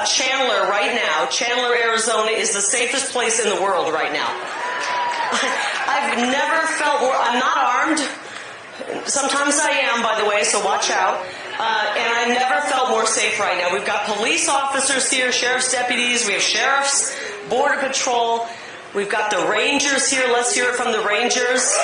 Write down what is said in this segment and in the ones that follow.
Chandler right now. Chandler, Arizona is the safest place in the world right now. I've never felt more, I'm not armed. Sometimes I am, by the way, so watch out. And I never felt more safe right now. We've got police officers here, sheriff's deputies, we have sheriffs, border patrol. We've got the Rangers here. Let's hear it from the Rangers.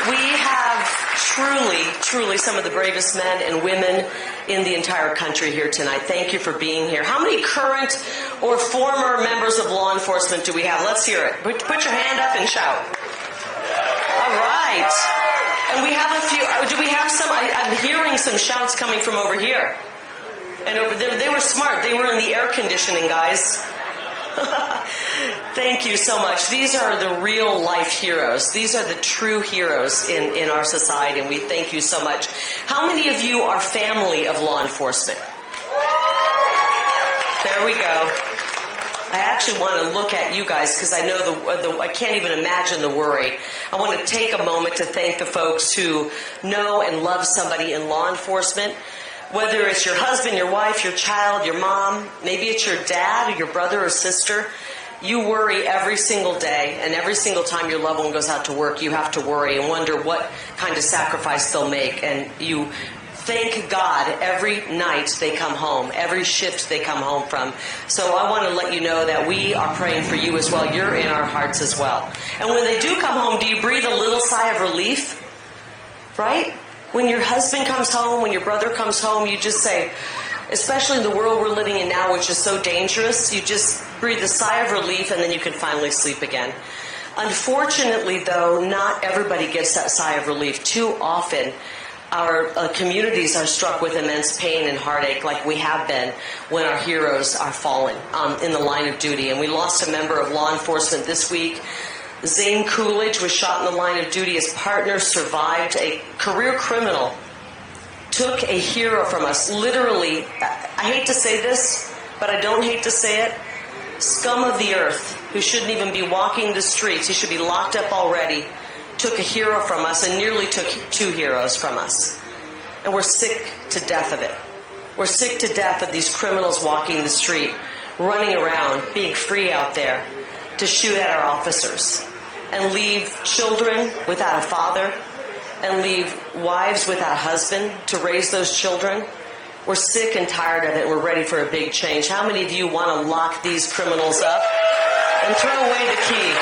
We have truly some of the bravest men and women in the entire country here tonight. Thank you for being here. How many current or former members of law enforcement do we have? Let's hear it. Put your hand up and shout. All right. And we have a few. Do we have some? I'm hearing some shouts coming from over here. And over there, they were smart. They were in the air conditioning, guys. Thank you so much. These are the real life heroes. These are the true heroes in our society, and we thank you so much. How many of you are family of law enforcement? There we go. I actually want to look at you guys because I know I can't even imagine the worry. I want to take a moment to thank the folks who know and love somebody in law enforcement. Whether it's your husband, your wife, your child, your mom, maybe it's your dad or your brother or sister, you worry every single day, and every single time your loved one goes out to work, you have to worry and wonder what kind of sacrifice they'll make. And you thank God every night they come home, every shift they come home from. So I want to let you know that we are praying for you as well. You're in our hearts as well. And when they do come home, do you breathe a little sigh of relief? Right? When your husband comes home, when your brother comes home, you just say, especially in the world we're living in now, which is so dangerous, you just breathe a sigh of relief and then you can finally sleep again. Unfortunately, though, not everybody gets that sigh of relief. Too often, our communities are struck with immense pain and heartache like we have been when our heroes are fallen in the line of duty. And we lost a member of law enforcement this week. Zane Coolidge was shot in the line of duty. His partner survived. A career criminal took a hero from us. Literally, I hate to say this, but I don't hate to say it. Scum of the earth, who shouldn't even be walking the streets, he should be locked up already, took a hero from us and nearly took two heroes from us. And we're sick to death of it. We're sick to death of these criminals walking the street, running around, being free out there to shoot at our officers and leave children without a father and leave wives without a husband to raise those children. We're sick and tired of it. We're ready for a big change. How many of you want to lock these criminals up and throw away the key?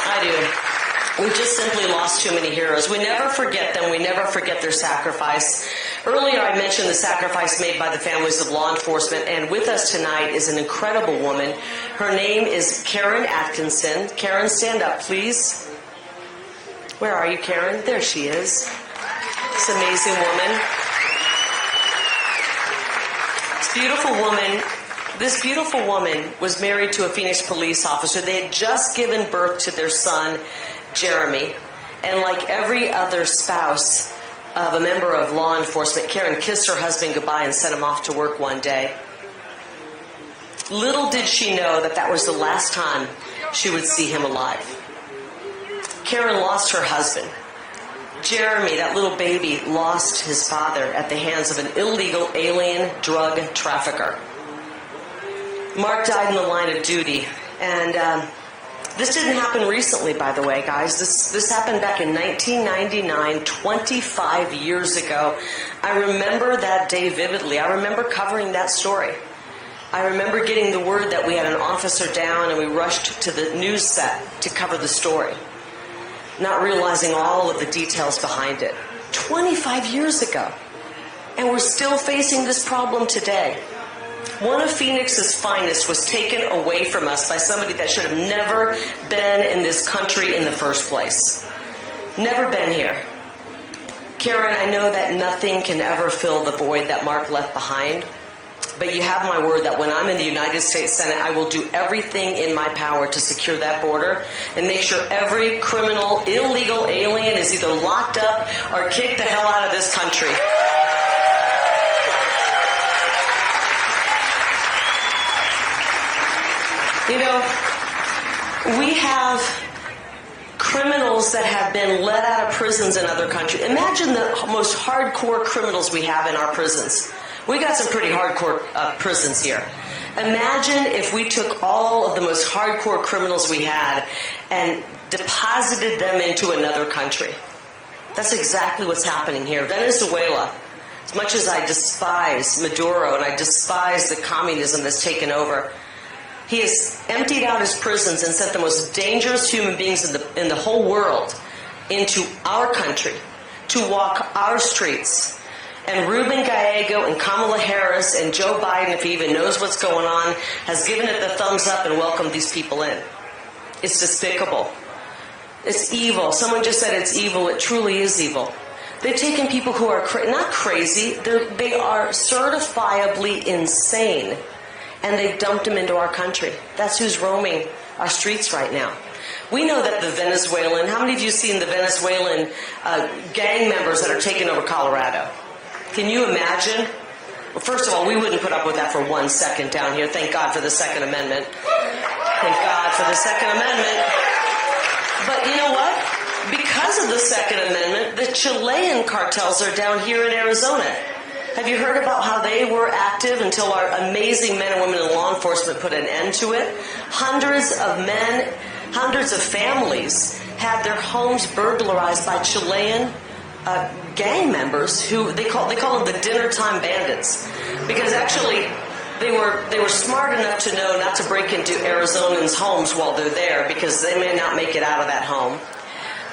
I do. We've just simply lost too many heroes. We never forget them. We never forget their sacrifice. Earlier I mentioned the sacrifice made by the families of law enforcement, and with us tonight is an incredible woman. Her name is Karen Atkinson. Karen, stand up, please. Where are you, Karen? There she is. This amazing woman. This beautiful woman was married to a Phoenix police officer. They had just given birth to their son, Jeremy. And like every other spouse of a member of law enforcement, Karen kissed her husband goodbye and sent him off to work one day. Little did she know that that was the last time she would see him alive. Karen lost her husband. Jeremy, that little baby, lost his father at the hands of an illegal alien drug trafficker. Mark died in the line of duty. And this didn't happen recently, by the way, guys. This happened back in 1999, 25 years ago. I remember that day vividly. I remember covering that story. I remember getting the word that we had an officer down and we rushed to the news set to cover the story, not realizing all of the details behind it. 25 years ago. And we're still facing this problem today. One of Phoenix's finest was taken away from us by somebody that should have never been in this country in the first place. Never been here. Karen, I know that nothing can ever fill the void that Mark left behind, but you have my word that when I'm in the United States Senate, I will do everything in my power to secure that border and make sure every criminal, illegal alien is either locked up or kicked the hell out of this country. You know, we have criminals that have been let out of prisons in other countries. Imagine the most hardcore criminals we have in our prisons. We got some pretty hardcore prisons here. Imagine if we took all of the most hardcore criminals we had and deposited them into another country. That's exactly what's happening here. Venezuela, as much as I despise Maduro and I despise the communism that's taken over, he has emptied out his prisons and sent the most dangerous human beings in the whole world into our country to walk our streets. And Ruben Gallego and Kamala Harris and Joe Biden, if he even knows what's going on, has given it the thumbs up and welcomed these people in. It's despicable. It's evil. Someone just said it's evil. It truly is evil. They've taken people who are not crazy. They are certifiably insane. And they've dumped them into our country. That's who's roaming our streets right now. We know that the Venezuelan, how many of you have seen the Venezuelan gang members that are taking over Colorado? Can you imagine? Well, first of all, we wouldn't put up with that for 1 second down here. Thank God for the Second Amendment. Thank God for the Second Amendment. But you know what? Because of the Second Amendment, the Chilean cartels are down here in Arizona. Have you heard about how they were active until our amazing men and women in law enforcement put an end to it? Hundreds of men, hundreds of families had their homes burglarized by Chilean gang members who they call them the dinner time bandits, because actually they were smart enough to know not to break into Arizonans' homes while they're there, because they may not make it out of that home.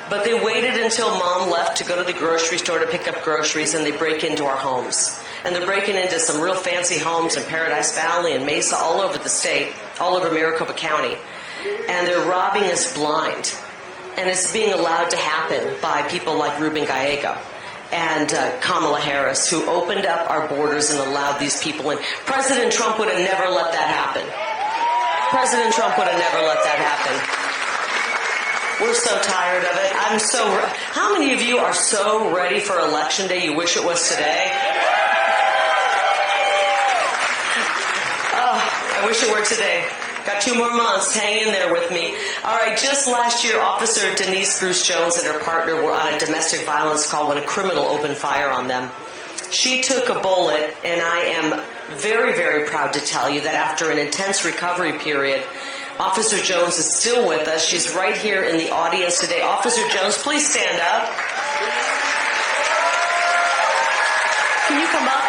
But they waited until mom left to go to the grocery store to pick up groceries, and they break into our homes. And they're breaking into some real fancy homes in Paradise Valley and Mesa, all over the state, all over Maricopa County. And they're robbing us blind. And it's being allowed to happen by people like Ruben Gallego and Kamala Harris, who opened up our borders and allowed these people in. President Trump would have never let that happen. President Trump would have never let that happen. We're so tired of it. How many of you are so ready for Election Day you wish it was today? Oh, I wish it were today. Got 2 more months. Hang in there with me. All right, just last year, Officer Denise Bruce Jones and her partner were on a domestic violence call when a criminal opened fire on them. She took a bullet, and I am very, very proud to tell you that after an intense recovery period, Officer Jones is still with us. She's right here in the audience today. Officer Jones, please stand up. Can you come up?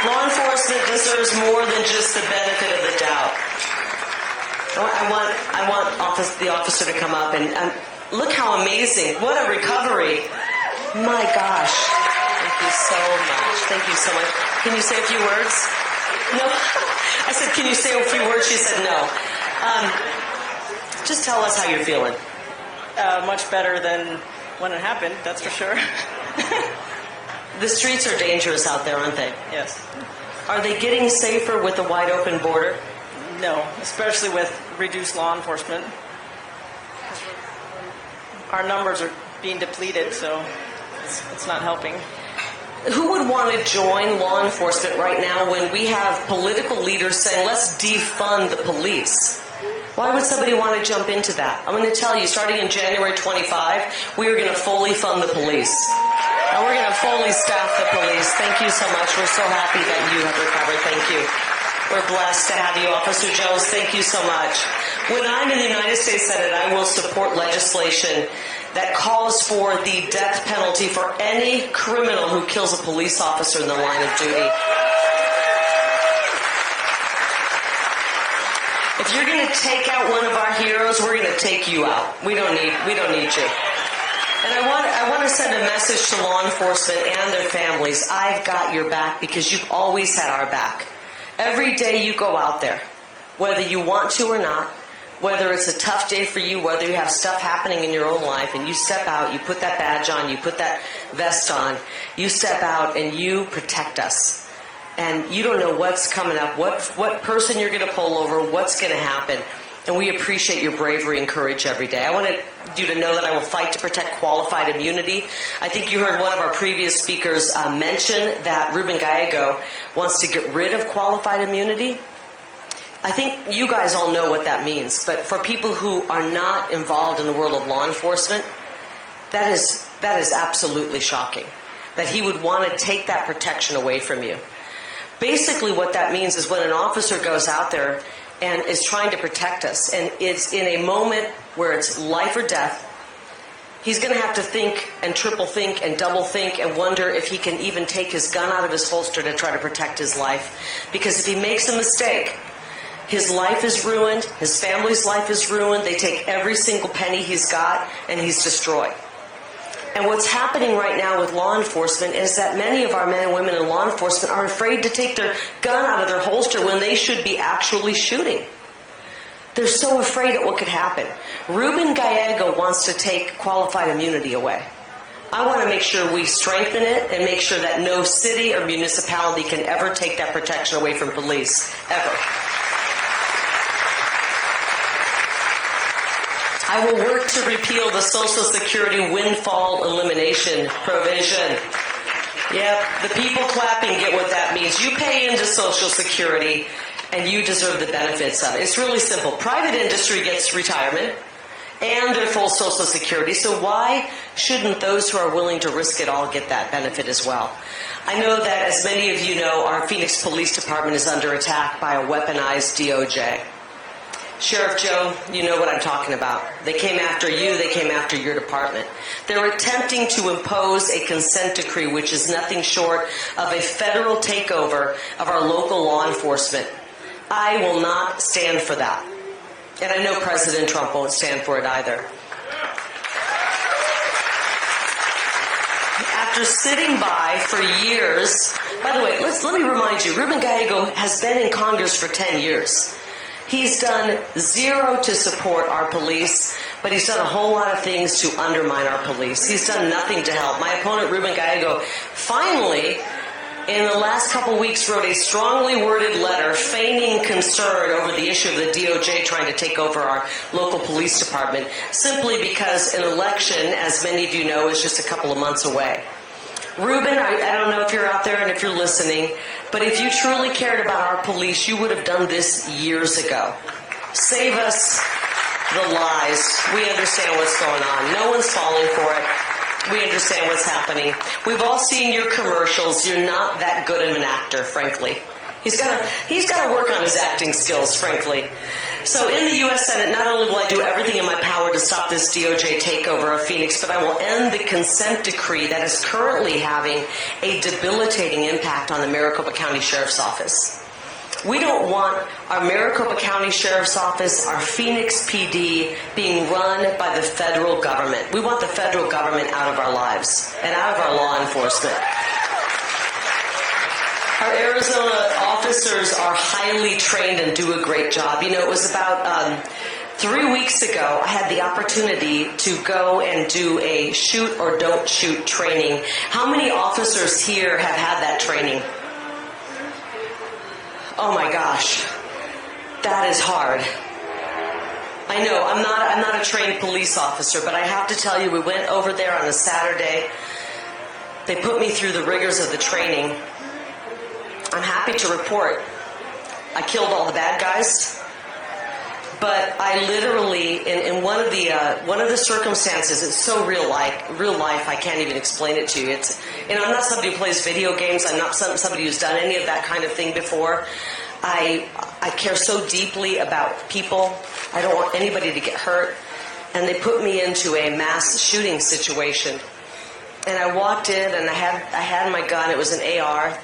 Law enforcement deserves more than just the benefit of the doubt. I want the officer to come up and look how amazing. What a recovery. My gosh. Thank you so much. Thank you so much. Can you say a few words? No. I said, can you say a few words? She said no. Just tell us how you're feeling. Much better than when it happened, that's for sure. The streets are dangerous out there, aren't they? Yes. Are they getting safer with the wide open border? No, especially with reduced law enforcement. Our numbers are being depleted, so it's not helping. Who would want to join law enforcement right now when we have political leaders saying, let's defund the police? Why would somebody want to jump into that? I'm going to tell you, starting in January 25, we are going to fully fund the police. And we're going to fully staff the police. Thank you so much. We're so happy that you have recovered. Thank you. We're blessed to have you, Officer Jones. Thank you so much. When I'm in the United States Senate, I will support legislation that calls for the death penalty for any criminal who kills a police officer in the line of duty. If you're going to take out one of our heroes, we're going to take you out. We don't need you. And I want to send a message to law enforcement and their families. I've got your back because you've always had our back. Every day you go out there, whether you want to or not, whether it's a tough day for you, whether you have stuff happening in your own life, and you step out, you put that badge on, you put that vest on, you step out and you protect us. And you don't know what's coming up, what person you're going to pull over, what's going to happen. And we appreciate your bravery and courage every day. I wanted you to know that I will fight to protect qualified immunity. I think you heard one of our previous speakers mention that Ruben Gallego wants to get rid of qualified immunity. I think you guys all know what that means, but for people who are not involved in the world of law enforcement, that is absolutely shocking, that he would want to take that protection away from you. Basically what that means is when an officer goes out there and is trying to protect us, and it's in a moment where it's life or death, he's going to have to think and triple think and double think and wonder if he can even take his gun out of his holster to try to protect his life. Because if he makes a mistake, his life is ruined, his family's life is ruined, they take every single penny he's got, and he's destroyed. And what's happening right now with law enforcement is that many of our men and women in law enforcement are afraid to take their gun out of their holster when they should be actually shooting. They're so afraid of what could happen. Ruben Gallego wants to take qualified immunity away. I want to make sure we strengthen it and make sure that no city or municipality can ever take that protection away from police, ever. I will work to repeal the Social Security windfall elimination provision. Yep, the people clapping get what that means. You pay into Social Security and you deserve the benefits of it. It's really simple. Private industry gets retirement and their full Social Security, so why shouldn't those who are willing to risk it all get that benefit as well? I know that, as many of you know, our Phoenix Police Department is under attack by a weaponized DOJ. Sheriff Joe, you know what I'm talking about. They came after you, they came after your department. They're attempting to impose a consent decree, which is nothing short of a federal takeover of our local law enforcement. I will not stand for that. And I know President Trump won't stand for it either. After sitting by for years, by the way, let me remind you, Ruben Gallego has been in Congress for 10 years. He's done zero to support our police, but he's done a whole lot of things to undermine our police. He's done nothing to help. My opponent, Ruben Gallego, finally, in the last couple weeks, wrote a strongly worded letter feigning concern over the issue of the DOJ trying to take over our local police department, simply because an election, as many of you know, is just a couple of months away. Ruben, I don't know if you're out there and if you're listening, but if you truly cared about our police, you would have done this years ago. Save us the lies. We understand what's going on. No one's falling for it. We understand what's happening. We've all seen your commercials. You're not that good of an actor, frankly. He's got to work on his acting skills, frankly. So in the U.S. Senate, not only will I do everything in my power to stop this DOJ takeover of Phoenix, but I will end the consent decree that is currently having a debilitating impact on the Maricopa County Sheriff's Office. We don't want our Maricopa County Sheriff's Office, our Phoenix PD, being run by the federal government. We want the federal government out of our lives and out of our law enforcement. Our Arizona officers are highly trained and do a great job. You know, it was about 3 weeks ago, I had the opportunity to go and do a shoot or don't shoot training. How many officers here have had that training? Oh my gosh, that is hard. I know, I'm not a trained police officer, but I have to tell you, we went over there on a Saturday. They put me through the rigors of the training. I'm happy to report I killed all the bad guys, but I literally, in one of the circumstances, it's so real life, I can't even explain it to you. I'm not somebody who plays video games. I'm not somebody who's done any of that kind of thing before. I care so deeply about people. I don't want anybody to get hurt. And they put me into a mass shooting situation. And I walked in and I had my gun. It was an AR.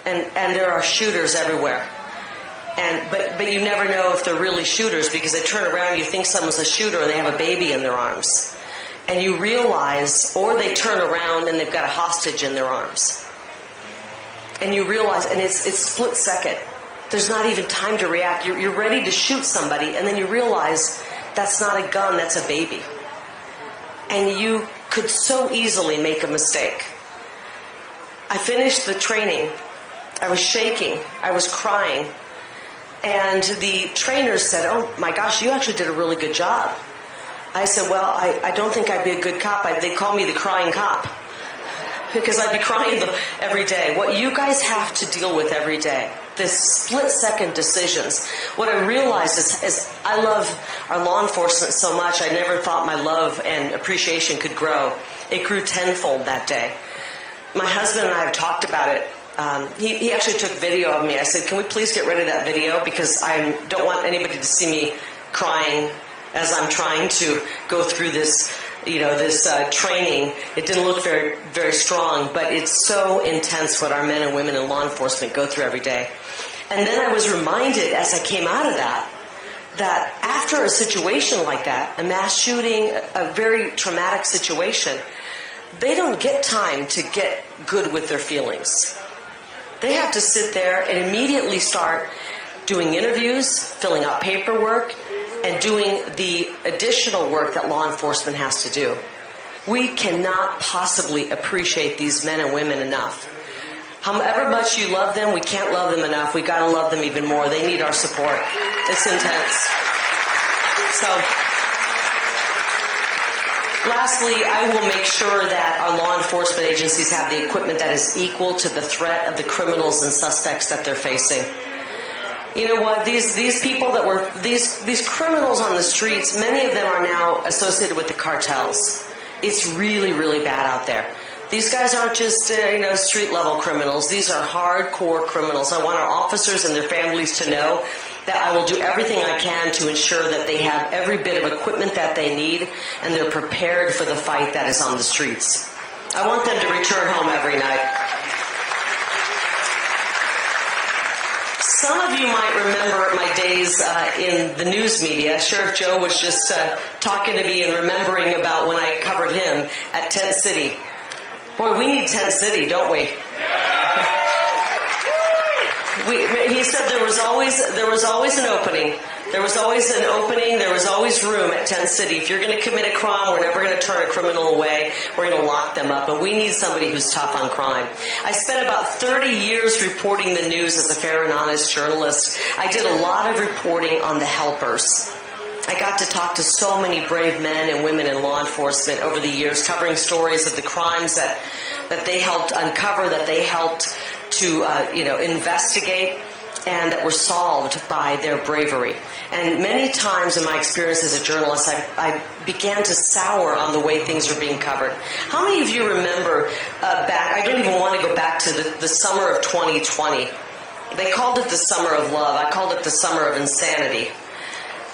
And there are shooters everywhere. But you never know if they're really shooters, because they turn around and you think someone's a shooter and they have a baby in their arms. And you realize, or they turn around and they've got a hostage in their arms. And you realize, and it's split second. There's not even time to react. You're ready to shoot somebody, and then you realize that's not a gun, that's a baby. And you could so easily make a mistake. I finished the training. I was shaking. I was crying. And the trainer said, "Oh my gosh, you actually did a really good job." I said, "Well, I don't think I'd be a good cop. They call me the crying cop." Because I'd be crying every day. What you guys have to deal with every day, this split-second decisions. What I realized is I love our law enforcement so much, I never thought my love and appreciation could grow. It grew tenfold that day. My husband and I have talked about it. He actually took video of me. I said, can we please get rid of that video, because I don't want anybody to see me crying as I'm trying to go through this training. It didn't look very, very strong, but it's so intense what our men and women in law enforcement go through every day. And then I was reminded as I came out of that after a situation like that, a mass shooting, a very traumatic situation, they don't get time to get good with their feelings. They have to sit there and immediately start doing interviews, filling out paperwork, and doing the additional work that law enforcement has to do. We cannot possibly appreciate these men and women enough. However much you love them, we can't love them enough. We got to love them even more. They need our support. It's intense. So, lastly, I will make sure that our law enforcement agencies have the equipment that is equal to the threat of the criminals and suspects that they're facing. You know what? These people that were these criminals on the streets, many of them are now associated with the cartels. It's really, really bad out there. These guys aren't just street level criminals. These are hardcore criminals. I want our officers and their families to know that I will do everything I can to ensure that they have every bit of equipment that they need and they're prepared for the fight that is on the streets. I want them to return home every night. Some of you might remember my days in the news media. Sheriff Joe was just talking to me and remembering about when I covered him at Tent City. Boy, we need Tent City, don't we? He said there was always an opening. There was always an opening. There was always room at Tent City. If you're going to commit a crime, we're never going to turn a criminal away. We're going to lock them up. And we need somebody who's tough on crime. I spent about 30 years reporting the news as a fair and honest journalist. I did a lot of reporting on the helpers. I got to talk to so many brave men and women in law enforcement over the years, covering stories of the crimes that they helped uncover, that they helped to investigate, and that were solved by their bravery. And many times in my experience as a journalist, I began to sour on the way things were being covered. How many of you remember back, I don't even want to go back to the summer of 2020. They called it the summer of love. I called it the summer of insanity.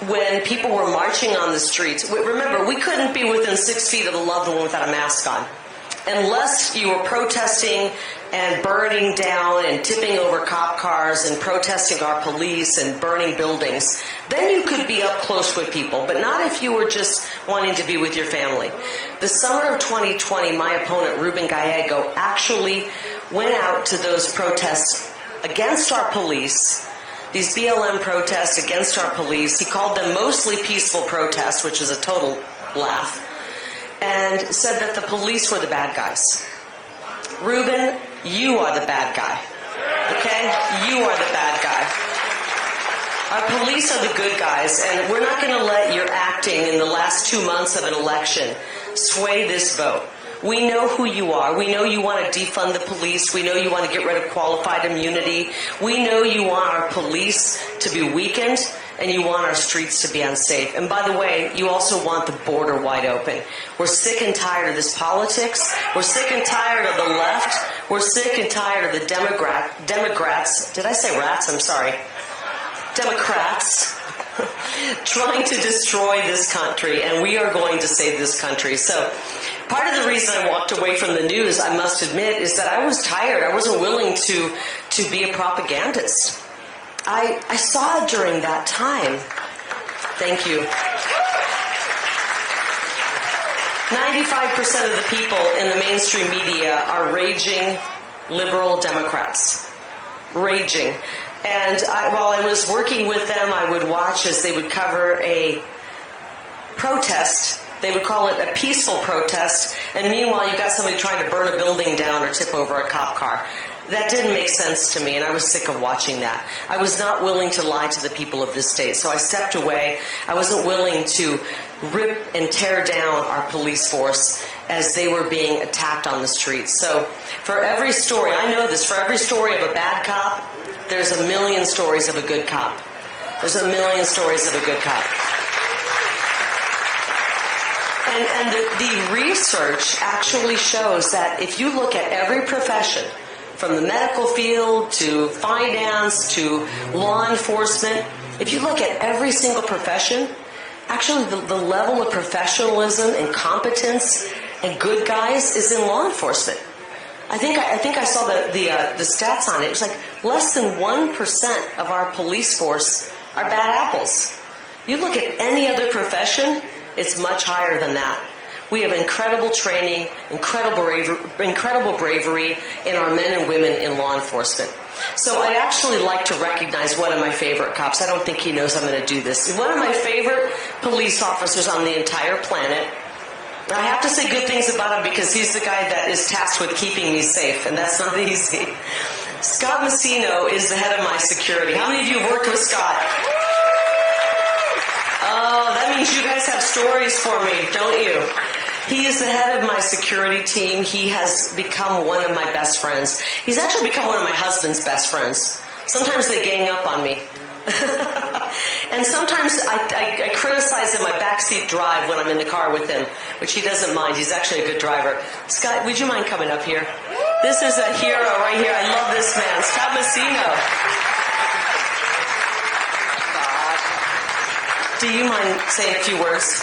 When people were marching on the streets, remember, we couldn't be within 6 feet of a loved one without a mask on. Unless you were protesting and burning down and tipping over cop cars and protesting our police and burning buildings, then you could be up close with people, but not if you were just wanting to be with your family. The summer of 2020, my opponent, Ruben Gallego, actually went out to those protests against our police, these BLM protests against our police. He called them mostly peaceful protests, which is a total laugh, and said that the police were the bad guys. Ruben, you are the bad guy. Okay? You are the bad guy. Our police are the good guys, and we're not going to let your acting in the last 2 months of an election sway this vote. We know who you are. We know you want to defund the police. We know you want to get rid of qualified immunity. We know you want our police to be weakened, and you want our streets to be unsafe. And by the way, you also want the border wide open. We're sick and tired of this politics. We're sick and tired of the left. We're sick and tired of the Democrats. Did I say rats? I'm sorry. Democrats trying to destroy this country, and we are going to save this country. So part of the reason I walked away from the news, I must admit, is that I was tired. I wasn't willing to be a propagandist. I saw during that time, thank you, 95% of the people in the mainstream media are raging liberal Democrats. Raging. And while I was working with them, I would watch as they would cover a protest. They would call it a peaceful protest, and meanwhile you got somebody trying to burn a building down or tip over a cop car. That didn't make sense to me, and I was sick of watching that. I was not willing to lie to the people of this state, so I stepped away. I wasn't willing to rip and tear down our police force as they were being attacked on the streets. So for every story, I know this, for every story of a bad cop there's a million stories of a good cop. There's a million stories of a good cop. And the research actually shows that if you look at every profession, from the medical field to finance to law enforcement, if you look at every single profession, actually the level of professionalism and competence and good guys is in law enforcement. I think I saw the stats on it. It was like less than 1% of our police force are bad apples. You look at any other profession, it's much higher than that. We have incredible training, incredible bravery in our men and women in law enforcement. So I'd actually like to recognize one of my favorite cops. I don't think he knows I'm going to do this. One of my favorite police officers on the entire planet. I have to say good things about him because he's the guy that is tasked with keeping me safe, and that's not easy. Scott Messino is the head of my security. How many of you have worked with Scott? Oh, that means you guys have stories for me, don't you? He is the head of my security team. He has become one of my best friends. He's actually become one of my husband's best friends. Sometimes they gang up on me. And sometimes I criticize him my backseat drive when I'm in the car with him, which he doesn't mind. He's actually a good driver. Scott, would you mind coming up here? This is a hero right here. I love this man. Scott Messino. Do you mind saying a few words?